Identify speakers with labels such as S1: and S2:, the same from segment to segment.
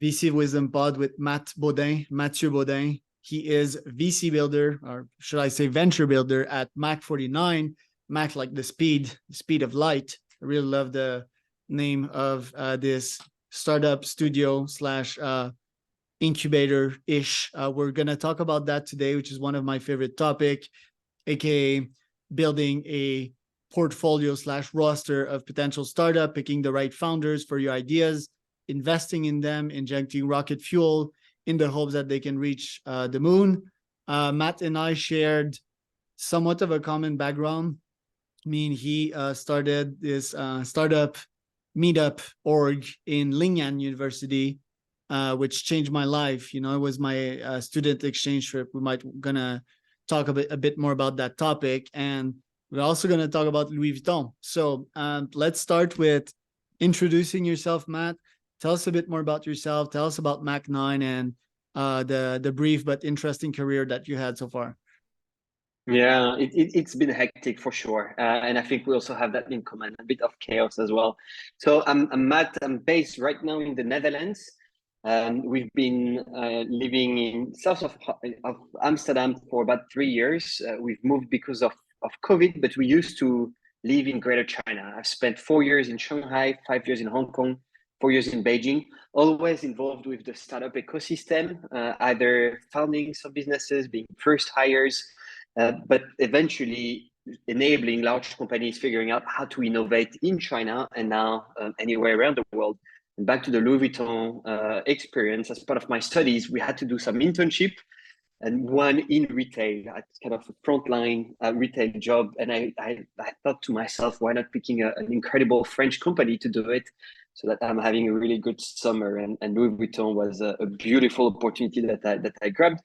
S1: VC Wisdom Pod with Mathieu Bodin. He is VC builder, or should I say venture builder at Mach 49. Mach like the speed of light. I really love the name of this startup studio slash incubator-ish. We're going to talk about that today, which is one of my favorite topic, aka building a portfolio slash roster of potential startup, picking the right founders for your ideas, investing in them, injecting rocket fuel in the hopes that they can reach the moon. Matt and I shared somewhat of a common background. I mean, he started this startup meetup org in Lingnan University, which changed my life. You know, it was my student exchange trip. We might gonna talk a bit more about that topic, and we're also gonna talk about Louis Vuitton. So let's start with introducing yourself, Matt. Tell us a bit more about yourself. Tell us about Mach 9 and the brief but interesting career that you had so far.
S2: Yeah, it's been hectic for sure. And I think we also have that in common, a bit of chaos as well. So I'm Matt, I'm based right now in the Netherlands. We've been living in south of Amsterdam for about 3 years. We've moved because of COVID, but we used to live in Greater China. I've spent 4 years in Shanghai, 5 years in Hong Kong, 4 years in Beijing, always involved with the startup ecosystem, either founding some businesses, being first hires, but eventually enabling large companies figuring out how to innovate in China and now anywhere around the world. And back to the Louis Vuitton experience, as part of my studies, we had to do some internship and one in retail, at kind of a frontline retail job. And I thought to myself, why not picking an incredible French company to do it, so that I'm having a really good summer. And Louis Vuitton was a beautiful opportunity that I grabbed.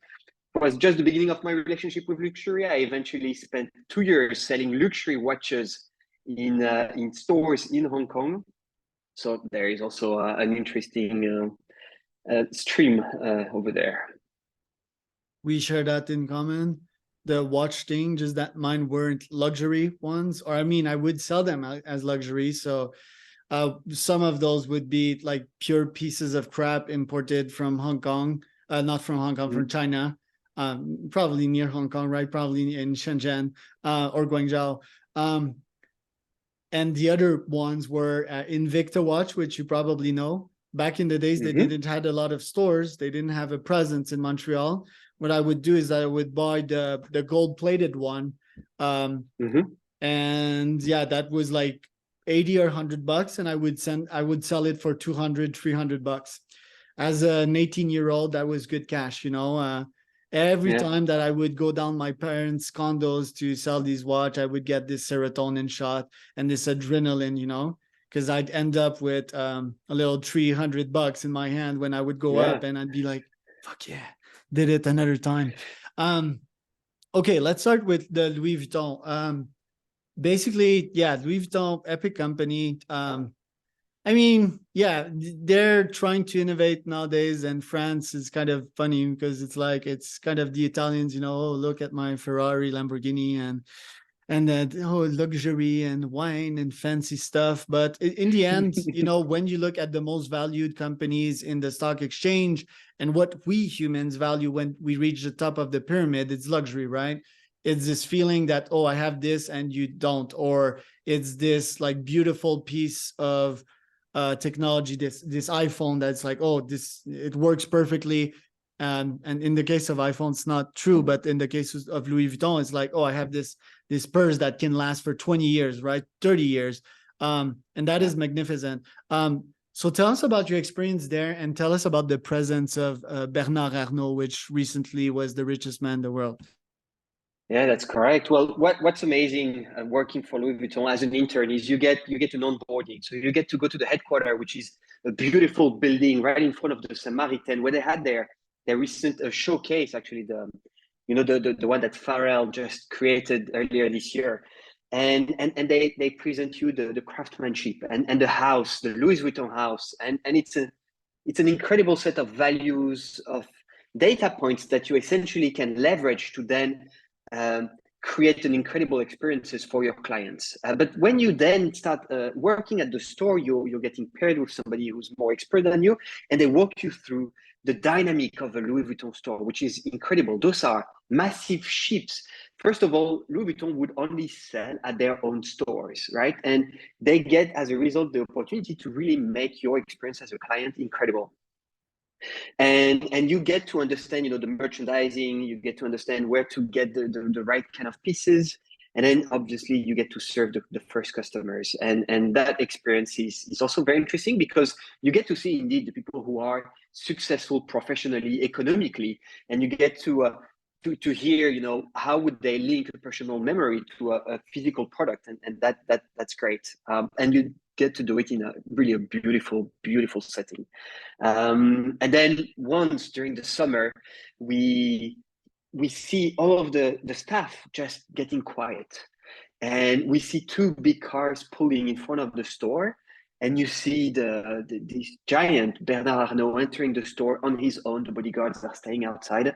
S2: It was just the beginning of my relationship with luxury. I eventually spent 2 years selling luxury watches in stores in Hong Kong. So there is also an interesting stream over there.
S1: We share that in common. The watch thing, just that mine weren't luxury ones, or I mean, I would sell them as luxury. So some of those would be like pure pieces of crap imported from Hong Kong, not from Hong Kong, from China, probably near Hong Kong, right? Probably in Shenzhen or Guangzhou. And the other ones were Invicta watch, which you probably know. Back in the days, they didn't had a lot of stores. They didn't have a presence in Montreal. What I would do is that I would buy the gold-plated one. And yeah, that was like 80 or $100, and I would sell it for 200, $300. As an 18-year-old, that was good cash, you know. Every time that I would go down my parents' condos to sell these watch, I would get this serotonin shot and this adrenaline, you know, because I'd end up with a little $300 in my hand when I would go up, and I'd be like, fuck yeah, did it another time. Okay, let's start with the Louis Vuitton. Basically, yeah, Louis Vuitton, epic company. I mean, yeah, they're trying to innovate nowadays, and France is kind of funny because it's kind of the Italians, you know, oh, look at my Ferrari, Lamborghini, and that luxury and wine and fancy stuff. But in the end, you know, when you look at the most valued companies in the stock exchange and what we humans value when we reach the top of the pyramid, it's luxury, right? It's this feeling that, oh, I have this and you don't, or it's this like beautiful piece of technology, this iPhone that's like, oh, it works perfectly. And in the case of iPhone, it's not true, but in the case of Louis Vuitton, it's like, oh, I have this purse that can last for 20 years, right? 30 years. And that is magnificent. So tell us about your experience there, and tell us about the presence of Bernard Arnault, which recently was the richest man in the world.
S2: Yeah, that's correct. Well, what's amazing working for Louis Vuitton as an intern is you get an onboarding. So you get to go to the headquarters, which is a beautiful building right in front of the Saint-Martin, where they had their recent showcase, actually, the one that Pharrell just created earlier this year. And they present you the craftsmanship and the house, the Louis Vuitton house. And it's an incredible set of values, of data points that you essentially can leverage to then create an incredible experiences for your clients. But when you then start working at the store, you're getting paired with somebody who's more expert than you, and they walk you through the dynamic of a Louis Vuitton store, which is incredible. Those are massive ships. First of all, Louis Vuitton would only sell at their own stores, right? And they get, as a result, the opportunity to really make your experience as a client incredible. And you get to understand, the merchandising, you get to understand where to get the right kind of pieces, and then obviously you get to serve the first customers, and that experience is also very interesting, because you get to see indeed the people who are successful professionally, economically, and you get to hear, how would they link a personal memory to a physical product, and that's great. And you get to do it in a really beautiful setting. And then once during the summer, we see all of the staff just getting quiet, and we see two big cars pulling in front of the store, and you see this giant Bernard Arnault entering the store on his own. The bodyguards are staying outside,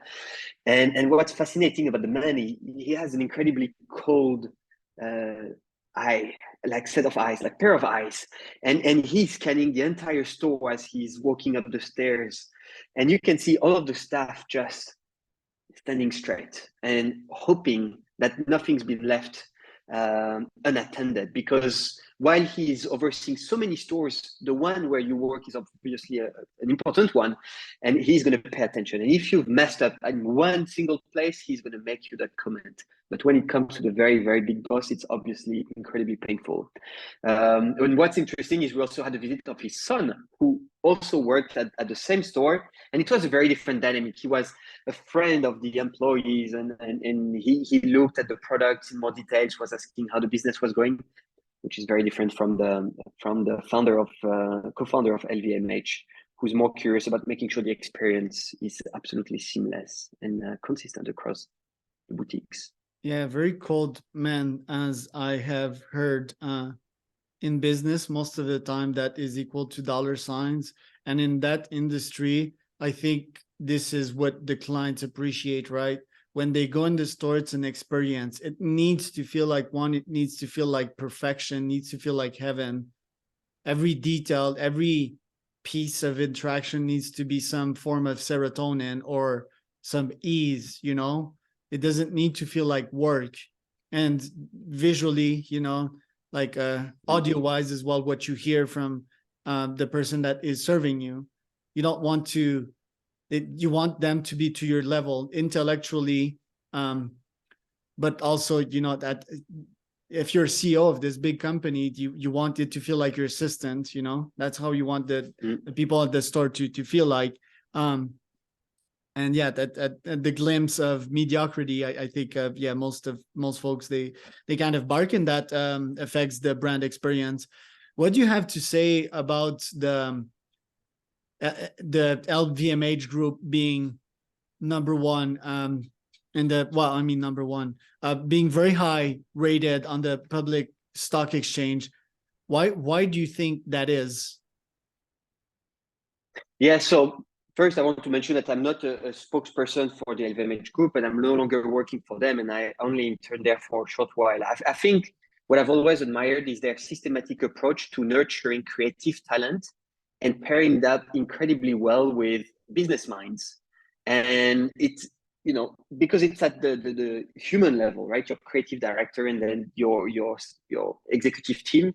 S2: and what's fascinating about the man, he has an incredibly cold set of eyes, like pair of eyes, and he's scanning the entire store as he's walking up the stairs, and you can see all of the staff just standing straight and hoping that nothing's been left unattended, because while he's overseeing so many stores, the one where you work is obviously an important one, and he's going to pay attention. And if you've messed up in one single place, he's going to make you that comment. But when it comes to the very, very big boss, it's obviously incredibly painful. And what's interesting is we also had a visit of his son, who also worked at the same store, and it was a very different dynamic. He was a friend of the employees, and he looked at the products in more details, was asking how the business was going, which is very different from the co-founder of LVMH, who's more curious about making sure the experience is absolutely seamless and consistent across the boutiques.
S1: Yeah, very cold man, as I have heard. In business, most of the time that is equal to dollar signs. And in that industry, I think this is what the clients appreciate, right? When they go in the store, it's an experience. It needs to feel like it needs to feel like perfection, needs to feel like heaven. Every detail, every piece of interaction needs to be some form of serotonin or some ease, It doesn't need to feel like work. And visually, like audio wise as well, what you hear from the person that is serving you. You don't want you want them to be to your level intellectually, but also, that if you're CEO of this big company, you want it to feel like your assistant, that's how you want the people at the store to feel like. And yeah, that the glimpse of mediocrity, I think, most folks, they kind of bark, and that affects the brand experience. What do you have to say about the LVMH group being number one, number one, being very high rated on the public stock exchange? Why do you think that is?
S2: Yeah, so first, I want to mention that I'm not a spokesperson for the LVMH group, and I'm no longer working for them, and I only interned there for a short while. I think what I've always admired is their systematic approach to nurturing creative talent and pairing that incredibly well with business minds. And it's, because it's at the human level, right? Your creative director and then your executive team,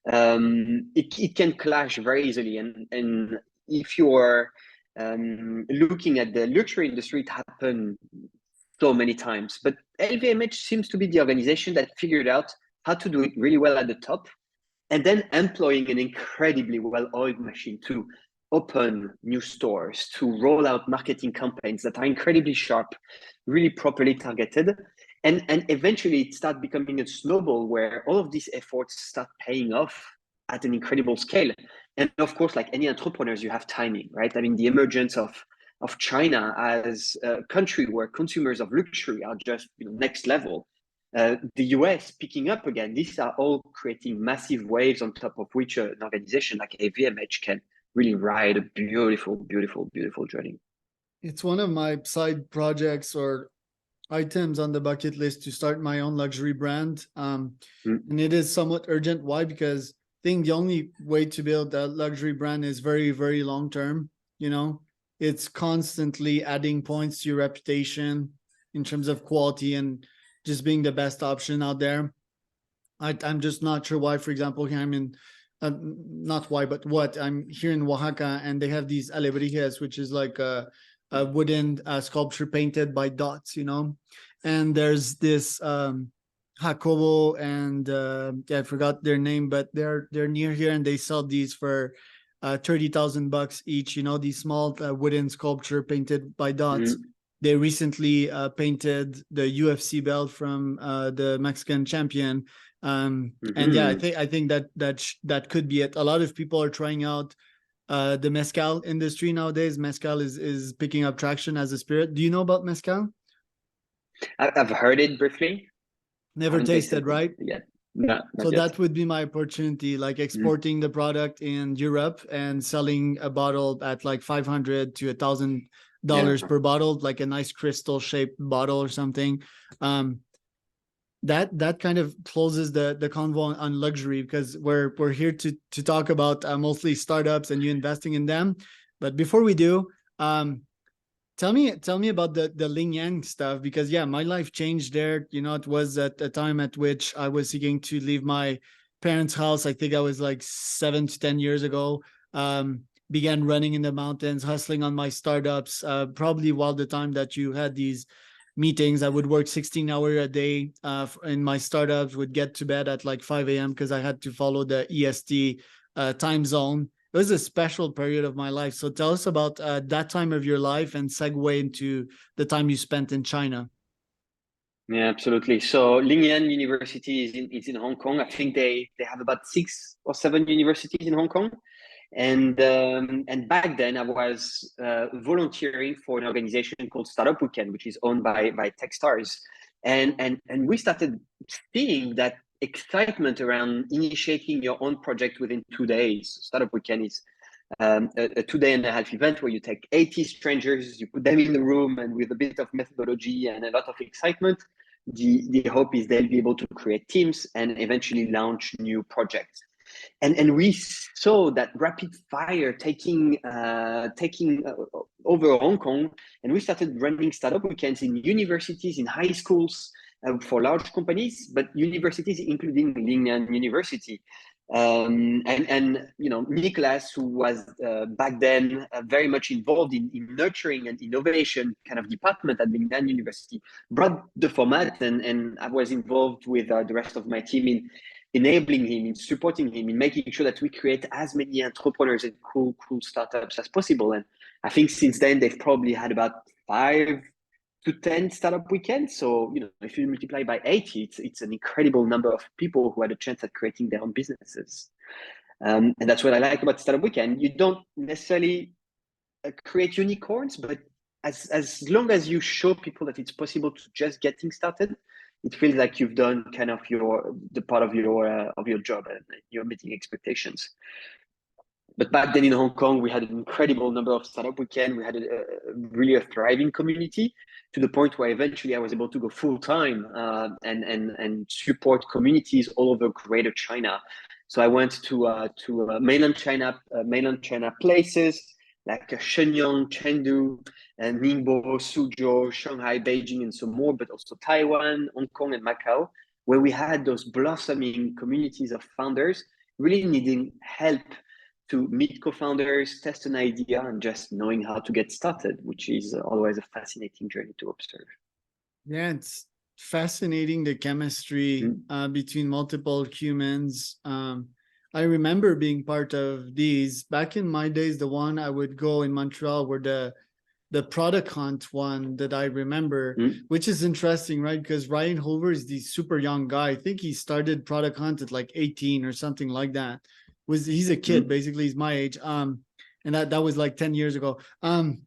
S2: it can clash very easily. And if you're looking at the luxury industry, it happened so many times. But LVMH seems to be the organization that figured out how to do it really well at the top, and then employing an incredibly well-oiled machine to open new stores, to roll out marketing campaigns that are incredibly sharp, really properly targeted. And eventually it starts becoming a snowball where all of these efforts start paying off at an incredible scale. And of course, like any entrepreneurs, you have timing, right? I mean, the emergence of China as a country where consumers of luxury are just next level. The US picking up again, these are all creating massive waves on top of which an organization like LVMH can really ride a beautiful journey.
S1: It's one of my side projects, or items on the bucket list to start my own luxury brand.
S2: Mm.
S1: And it is somewhat urgent. Why? Because I think the only way to build a luxury brand is very, very long term. You know, it's constantly adding points to your reputation in terms of quality and just being the best option out there. I'm just not sure why, for example, here I'm in, not why, but what, I'm here in Oaxaca and they have these alebrijes, which is like a wooden sculpture painted by dots, you know, and there's this Jacobo and yeah, I forgot their name, but they're near here and they sell these for 30,000 bucks each, you know, these small wooden sculpture painted by dots.
S2: Mm.
S1: They recently painted the UFC belt from the Mexican champion. And yeah,
S2: Mm-hmm.
S1: I think that could be it. A lot of people are trying out the mezcal industry nowadays. Mezcal is picking up traction as a spirit. Do you know about mezcal?
S2: I've heard it briefly. I
S1: Never
S2: haven't tasted
S1: tasted,
S2: it
S1: right?
S2: yet. No,
S1: So
S2: not yet.
S1: that would be my opportunity, like
S2: Mm.
S1: exporting the product in Europe and selling a bottle at like 500 to
S2: Yeah.
S1: $1,000 per bottle, like a nice crystal shaped bottle or something. Um, that kind of closes the convo on luxury, because we're here to talk about mostly startups and you investing in them. But before we do, um, tell me about the Ling Yang stuff, because yeah, my life changed there. You know, it was at a time at which I was seeking to leave my parents' house. I think I was like 7 to 10 years ago. Began running in the mountains, hustling on my startups. Probably while the time that you had these meetings, I would work 16 hours a day in my startups. Would get to bed at like 5 a.m. because I had to follow the EST time zone. It was a special period of my life. So tell us about that time of your life and segue into the time you spent in China.
S2: Yeah, absolutely. So Lingyan University is in Hong Kong. I think they have about 6 or 7 universities in Hong Kong. And back then I was volunteering for an organization called Startup Weekend, which is owned by Techstars. And we started seeing that excitement around initiating your own project within 2 days. Startup Weekend is a 2 day and a half event where you take 80 strangers, you put them in the room, and with a bit of methodology and a lot of excitement, the hope is they'll be able to create teams and eventually launch new projects. And we saw that rapid fire taking over Hong Kong, and we started running startup weekends in universities, in high schools, for large companies, but universities including Lingnan University. And you know, Nicolas, who was back then very much involved in nurturing and innovation kind of department at Lingnan University, brought the format, and I was involved with the rest of my team in enabling him, in supporting him, in making sure that we create as many entrepreneurs and cool startups as possible. And I think since then they've probably had about 5 to 10 startup weekends. So, you know, if you multiply by 80, it's an incredible number of people who had a chance at creating their own businesses. And that's what I like about startup weekend. You don't necessarily create unicorns, but as long as you show people that it's possible to just getting started, it feels like you've done kind of the part of your job, and you're meeting expectations. But back then in Hong Kong, we had an incredible number of startup weekend. We had really a thriving community, to the point where eventually I was able to go full time and support communities all over Greater China. So I went to mainland China places like Shenyang, Chengdu, and Ningbo, Suzhou, Shanghai, Beijing, and so more, but also Taiwan, Hong Kong, and Macau, where we had those blossoming communities of founders really needing help to meet co-founders, test an idea, and just knowing how to get started, which is always a fascinating journey to observe.
S1: Yeah, it's fascinating, the chemistry between multiple humans. I remember being part of these back in my days. The one I would go in Montreal were the product hunt one that I remember, which is interesting, right? Because Ryan Hoover is the super young guy. I think he started product hunt at like 18 or something like that. He's a kid, basically, he's my age. And that was like 10 years ago. And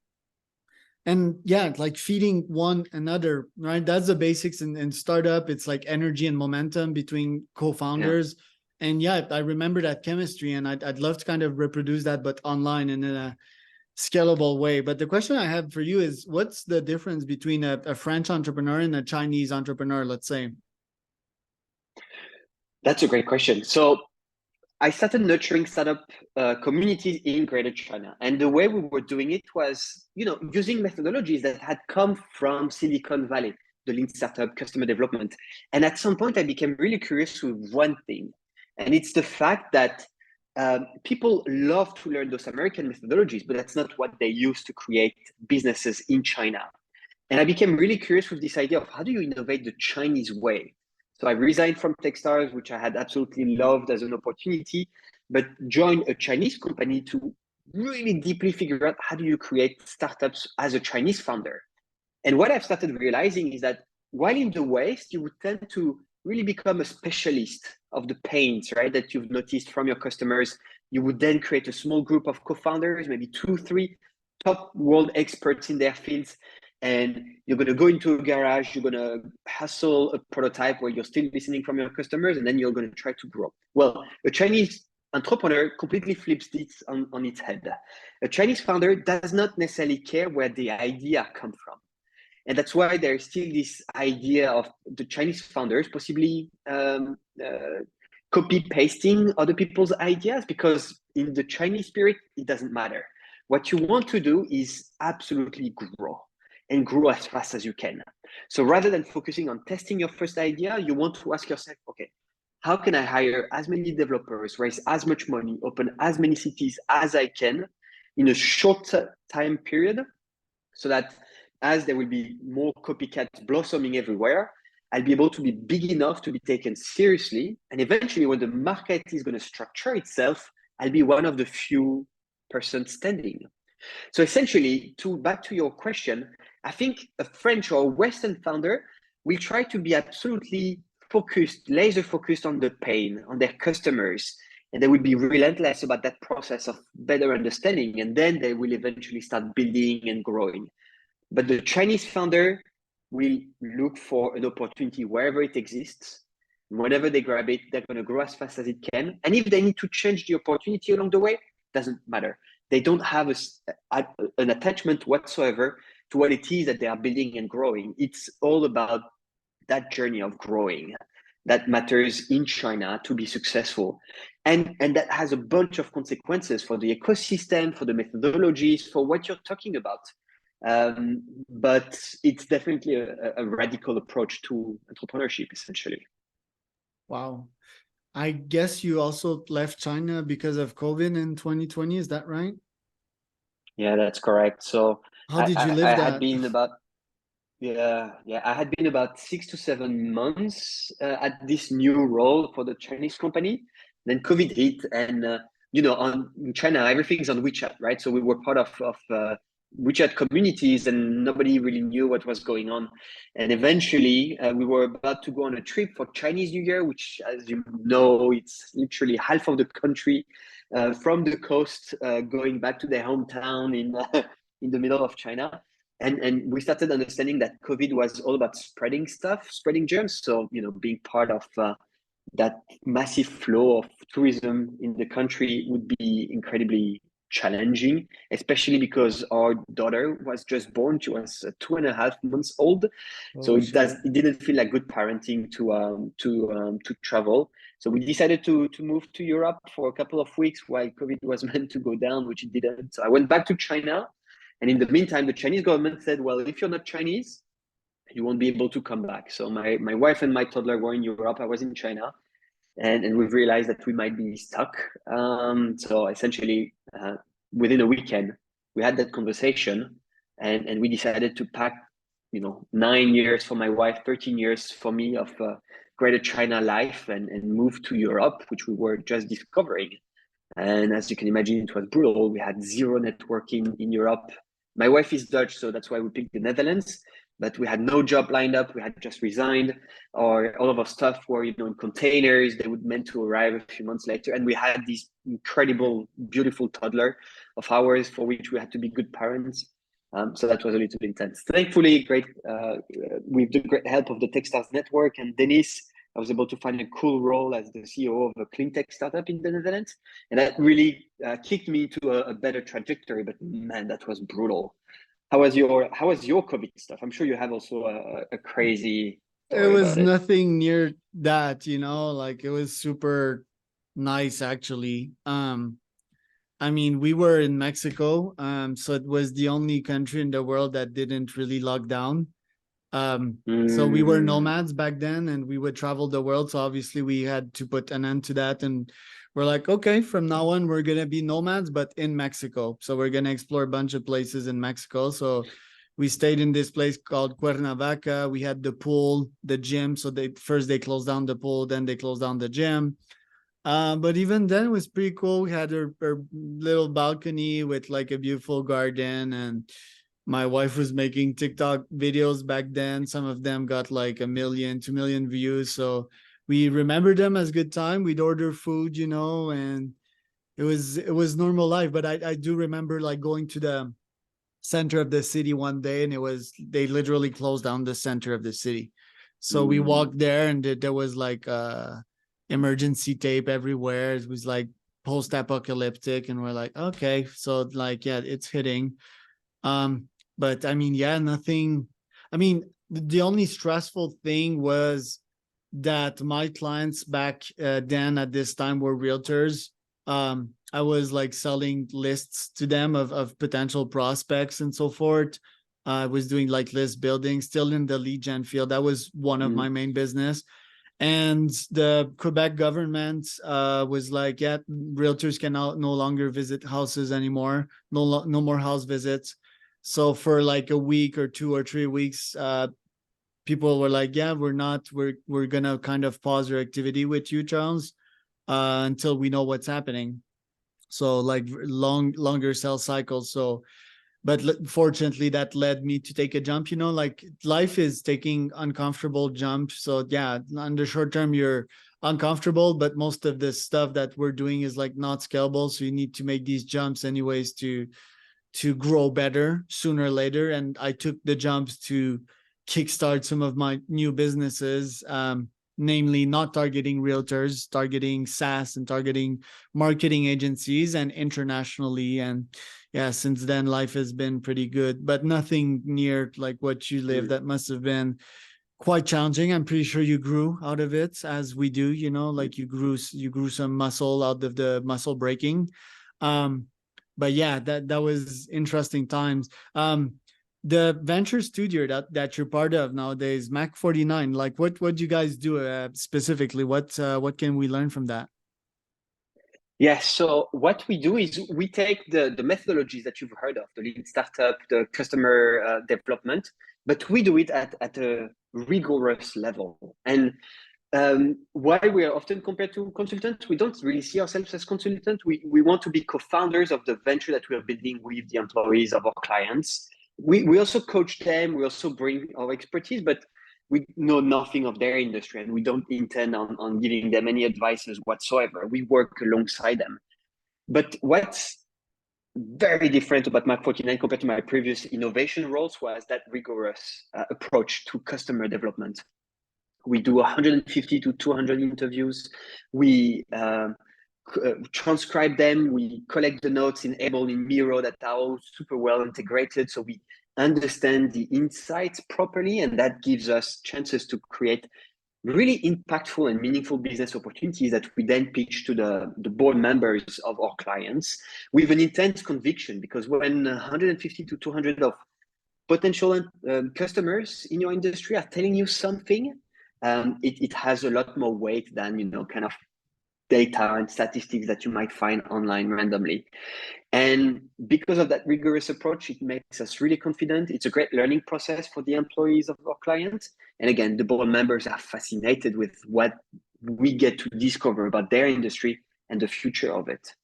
S1: yeah, like feeding one another, right? That's the basics in startup. It's like energy and momentum between co-founders. Yeah. And yeah, I remember that chemistry, and I'd love to kind of reproduce that, but online and in a scalable way. But the question I have for you is, what's the difference between a French entrepreneur and a Chinese entrepreneur, let's say?
S2: That's a great question. So I started nurturing startup communities in Greater China, and the way we were doing it was, using methodologies that had come from Silicon Valley, the lean startup, customer development. And at some point, I became really curious with one thing, and it's the fact that people love to learn those American methodologies, but that's not what they use to create businesses in China. And I became really curious with this idea of how do you innovate the Chinese way? So I resigned from Techstars, which I had absolutely loved as an opportunity, but joined a Chinese company to really deeply figure out how do you create startups as a Chinese founder. And what I've started realizing is that while in the West, you would tend to really become a specialist of the pains, right, that you've noticed from your customers. You would then create a small group of co-founders, maybe 2, 3 top world experts in their fields. And you're going to go into a garage, you're going to hustle a prototype where you're still listening from your customers, and then you're going to try to grow. Well, a Chinese entrepreneur completely flips this on its head. A Chinese founder does not necessarily care where the idea comes from. And that's why there's still this idea of the Chinese founders possibly copy pasting other people's ideas, because in the Chinese spirit, it doesn't matter. What you want to do is absolutely grow, and grow as fast as you can. So rather than focusing on testing your first idea, you want to ask yourself, okay, how can I hire as many developers, raise as much money, open as many cities as I can in a short time period, so that as there will be more copycats blossoming everywhere, I'll be able to be big enough to be taken seriously. And eventually, when the market is going to structure itself, I'll be one of the few persons standing. So essentially, back to your question, I think a French or Western founder will try to be absolutely focused, laser focused on the pain, on their customers, and they will be relentless about that process of better understanding, and then they will eventually start building and growing. But the Chinese founder will look for an opportunity wherever it exists. Whenever they grab it, they're going to grow as fast as it can. And if they need to change the opportunity along the way, doesn't matter. They don't have an attachment whatsoever to what it is that they are building and growing. It's all about that journey of growing that matters in China to be successful. And that has a bunch of consequences for the ecosystem, for the methodologies, for what you're talking about. But it's definitely a radical approach to entrepreneurship, essentially.
S1: Wow. I guess you also left China because of COVID in 2020. Is that right?
S2: Yeah, that's correct. So
S1: How did you live
S2: I
S1: that?
S2: had been about I had been about 6 to 7 months at this new role for the Chinese company. Then COVID hit, and in China everything's on WeChat, right? So we were part of WeChat communities, and nobody really knew what was going on. And eventually, we were about to go on a trip for Chinese New Year, which, as you know, it's literally half of the country from the coast going back to their hometown in the middle of China. And we started understanding that COVID was all about spreading germs. So, being part of that massive flow of tourism in the country would be incredibly challenging, especially because our daughter was just born. She was 2.5 months old. So it didn't feel like good parenting to travel. So we decided to move to Europe for a couple of weeks while COVID was meant to go down, which it didn't. So I went back to China. And in the meantime, the Chinese government said, well, if you're not Chinese, you won't be able to come back. So my wife and my toddler were in Europe. I was in China. And we've realized that we might be stuck. So essentially, within a weekend, we had that conversation, and we decided to pack, 9 years for my wife, 13 years for me of Greater China life, and move to Europe, which we were just discovering. And as you can imagine, it was brutal. We had zero networking in Europe. My wife is Dutch, so that's why we picked the Netherlands. But we had no job lined up. We had just resigned, or all of our stuff were, in containers. They were meant to arrive a few months later. And we had this incredible, beautiful toddler of ours for which we had to be good parents. So that was a little intense. Thankfully, with the great help of the Techstars network and Dennis, I was able to find a cool role as the CEO of a clean tech startup in the Netherlands. And that really kicked me to a better trajectory. But man, that was brutal. How was your COVID stuff? I'm sure you have also a crazy
S1: It
S2: story
S1: was
S2: about it.
S1: nothing near that, like it was super nice actually. I mean, we were in Mexico, so it was the only country in the world that didn't really lock down. So we were
S2: Mm,
S1: nomads back then, and we would travel the world. So obviously, we had to put an end to that, and we're like, okay, from now on, we're gonna be nomads, but in Mexico. So we're gonna explore a bunch of places in Mexico. So we stayed in this place called Cuernavaca. We had the pool, the gym. So they closed down the pool, then they closed down the gym. But even then, it was pretty cool. We had our little balcony with like a beautiful garden, and my wife was making TikTok videos back then. Some of them got like 1 million, 2 million views. So we remember them as good time. We'd order food, and it was normal life. But I do remember like going to the center of the city one day, and they literally closed down the center of the city. So we
S2: mm,
S1: walked there, and there was like emergency tape everywhere. It was like post-apocalyptic, and we're like, okay, so like, yeah, it's hitting. But I mean, yeah, nothing. I mean, the only stressful thing was that my clients back then at this time were realtors. I was like selling lists to them of potential prospects and so forth. I was doing like list building, still in the lead gen field. That was one of
S2: mm,
S1: my main business. And the Quebec government was like, yeah, realtors can no longer visit houses anymore. No more house visits. So for like a week or 2 or 3 weeks, people were like, yeah, we're gonna kind of pause our activity with you, Charles, until we know what's happening. So like longer sales cycles. So but fortunately that led me to take a jump. Like life is taking uncomfortable jumps. So yeah, on the short term you're uncomfortable, but most of the stuff that we're doing is like not scalable, so you need to make these jumps anyways to grow better sooner or later. And I took the jumps to kickstart some of my new businesses, namely not targeting realtors, targeting SaaS and targeting marketing agencies and internationally. And yeah, since then life has been pretty good, but nothing near like what you live.
S2: mm.
S1: That must have been quite challenging. I'm pretty sure you grew out of it, as we do, like you grew some muscle out of the muscle breaking. um but yeah, that was interesting times. The venture studio that you're part of nowadays, Mach 49, like what do you guys do specifically? What can we learn from that?
S2: Yes. So what we do is we take the methodologies that you've heard of, the lean startup, the customer development, but we do it at a rigorous level. And why we are often compared to consultants, we don't really see ourselves as consultants. We want to be co-founders of the venture that we are building with the employees of our clients. We also coach them, we also bring our expertise, but we know nothing of their industry and we don't intend on giving them any advices whatsoever. We work alongside them. But what's very different about Mach 49 compared to my previous innovation roles was that rigorous approach to customer development. We do 150 to 200 interviews. We transcribe them. We collect the notes in Able, in Miro, that are all super well integrated. So we understand the insights properly, and that gives us chances to create really impactful and meaningful business opportunities that we then pitch to the board members of our clients with an intense conviction. Because when 150 to 200 of potential customers in your industry are telling you something, it has a lot more weight than kind of data and statistics that you might find online randomly. And because of that rigorous approach, it makes us really confident. It's a great learning process for the employees of our clients. And again, the board members are fascinated with what we get to discover about their industry and the future of it.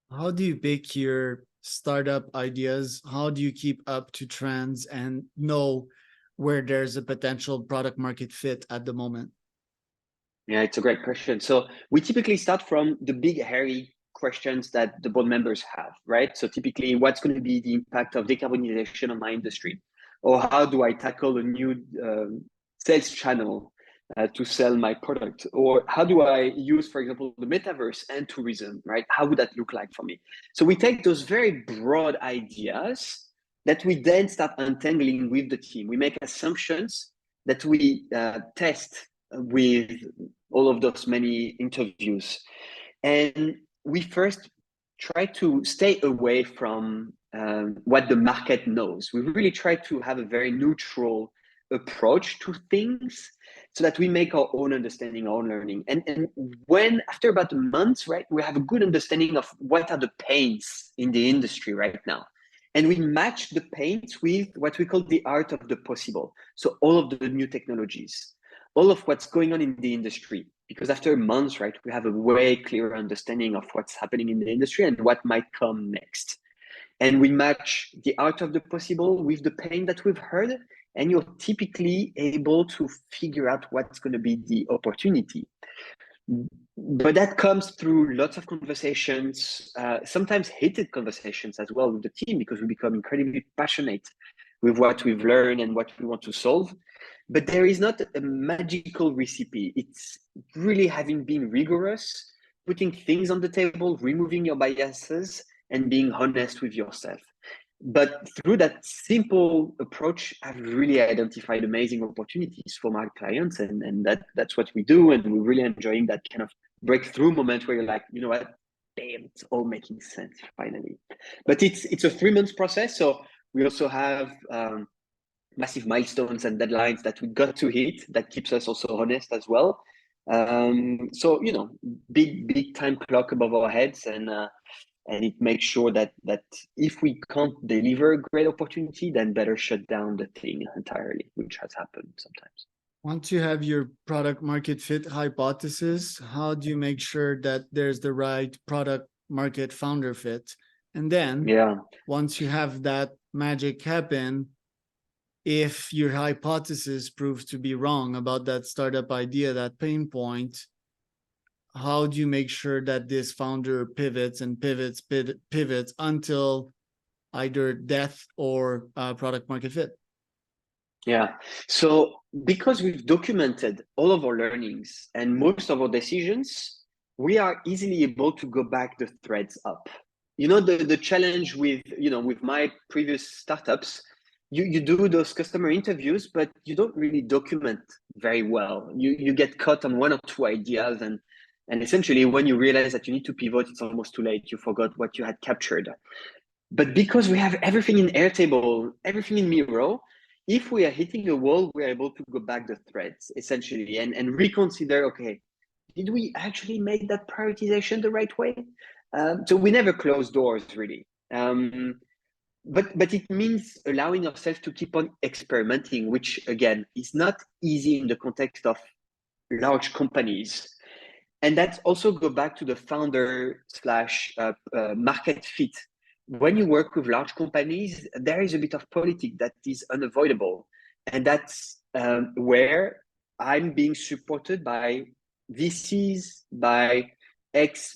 S1: How do you pick your startup ideas? How do you keep up to trends and know where there's a potential product market fit at the moment?
S2: Yeah, it's a great question. So we typically start from the big, hairy questions that the board members have, right? So typically, what's going to be the impact of decarbonization on my industry? Or how do I tackle a new sales channel to sell my product? Or how do I use, for example, the metaverse and tourism, right? How would that look like for me? So we take those very broad ideas that we then start untangling with the team. We make assumptions that we test with all of those many interviews. And we first try to stay away from what the market knows. We really try to have a very neutral approach to things so that we make our own understanding, our own learning. And when, after about a month, right, we have a good understanding of what are the pains in the industry right now. And we match the pains with what we call the art of the possible. So all of the new technologies, all of what's going on in the industry, because after months, right, we have a way clearer understanding of what's happening in the industry and what might come next. And we match the art of the possible with the pain that we've heard, and you're typically able to figure out what's going to be the opportunity. But that comes through lots of conversations, sometimes heated conversations as well with the team, because we become incredibly passionate with what we've learned and what we want to solve. But there is not a magical recipe. It's really having been rigorous, putting things on the table, removing your biases, and being honest with yourself. But through that simple approach, I've really identified amazing opportunities for my clients, and that's what we do. And we're really enjoying that kind of breakthrough moment where you're like, you know what, damn, it's all making sense finally. But it's a 3 month process. So we also have massive milestones and deadlines that we got to hit. That keeps us also honest as well. So you know, big time clock above our heads, and it makes sure that if we can't deliver a great opportunity, then better shut down the thing entirely, which has happened sometimes.
S1: Once you have your product market fit hypothesis, how do you make sure that there's the right product market founder fit? And then once you have that magic happen, if your hypothesis proves to be wrong about that startup idea, that pain point, how do you make sure that this founder pivots until either death or product market fit?
S2: Yeah. So because we've documented all of our learnings and most of our decisions, we are easily able to go back the threads up. You know, the challenge with, you know, with my previous startups, you do those customer interviews, but you don't really document very well. You get caught on one or two ideas, and essentially when you realize that you need to pivot, it's almost too late. You forgot what you had captured. But because we have everything in Airtable, everything in Miro, if we are hitting a wall, we're able to go back the threads essentially and reconsider, okay, did we actually make that prioritization the right way? So we never close doors really. But it means allowing ourselves to keep on experimenting, which again is not easy in the context of large companies. And that's also go back to the founder slash market fit. When you work with large companies, there is a bit of politics that is unavoidable. And that's where I'm being supported by VCs, by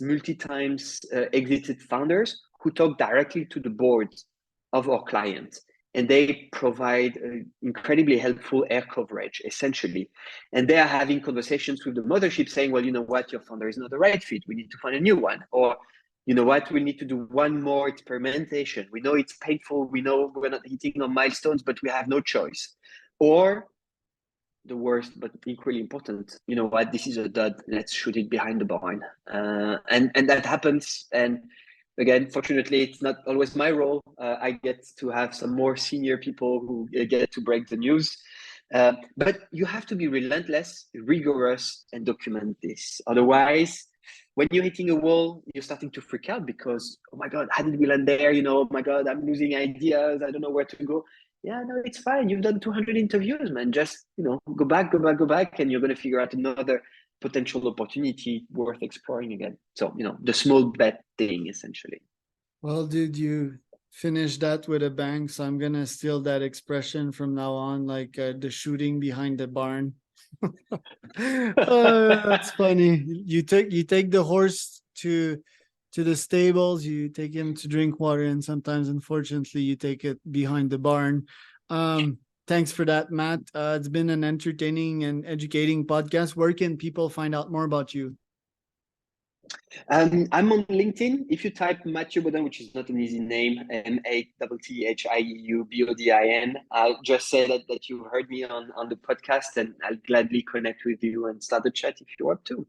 S2: multi-times exited founders who talk directly to the boards of our clients. And they provide incredibly helpful air coverage, essentially. And they are having conversations with the mothership saying, well, you know what, your founder is not the right fit. We need to find a new one. Or, you know what, we need to do one more experimentation. We know it's painful. We know we're not hitting on milestones, but we have no choice. Or the worst, but equally important, you know what, this is a dud. Let's shoot it behind the barn. And that happens. And again, fortunately, it's not always my role. I get to have some more senior people who get to break the news. But you have to be relentless, rigorous, and document this. Otherwise, when you're hitting a wall, you're starting to freak out because, oh my God, how did we land there? You know, oh my God, I'm losing ideas. I don't know where to go. Yeah, no, it's fine. You've done 200 interviews, man. Just, you know, go back, and you're going to figure out another potential opportunity worth exploring again. So, you know, the small bet thing, essentially.
S1: Well, dude, you finished that with a bang. So I'm going to steal that expression from now on, like the shooting behind the barn. That's funny. You take the horse to the stables, you take him to drink water, and sometimes, unfortunately, you take it behind the barn. Thanks for that, Matt. It's been an entertaining and educating podcast. Where can people find out more about you?
S2: I'm on LinkedIn. If you type Mathieu Bodin, which is not an easy name, MATTHIEUBODIN, I'll just say that you heard me on the podcast, and I'll gladly connect with you and start a chat if you want to.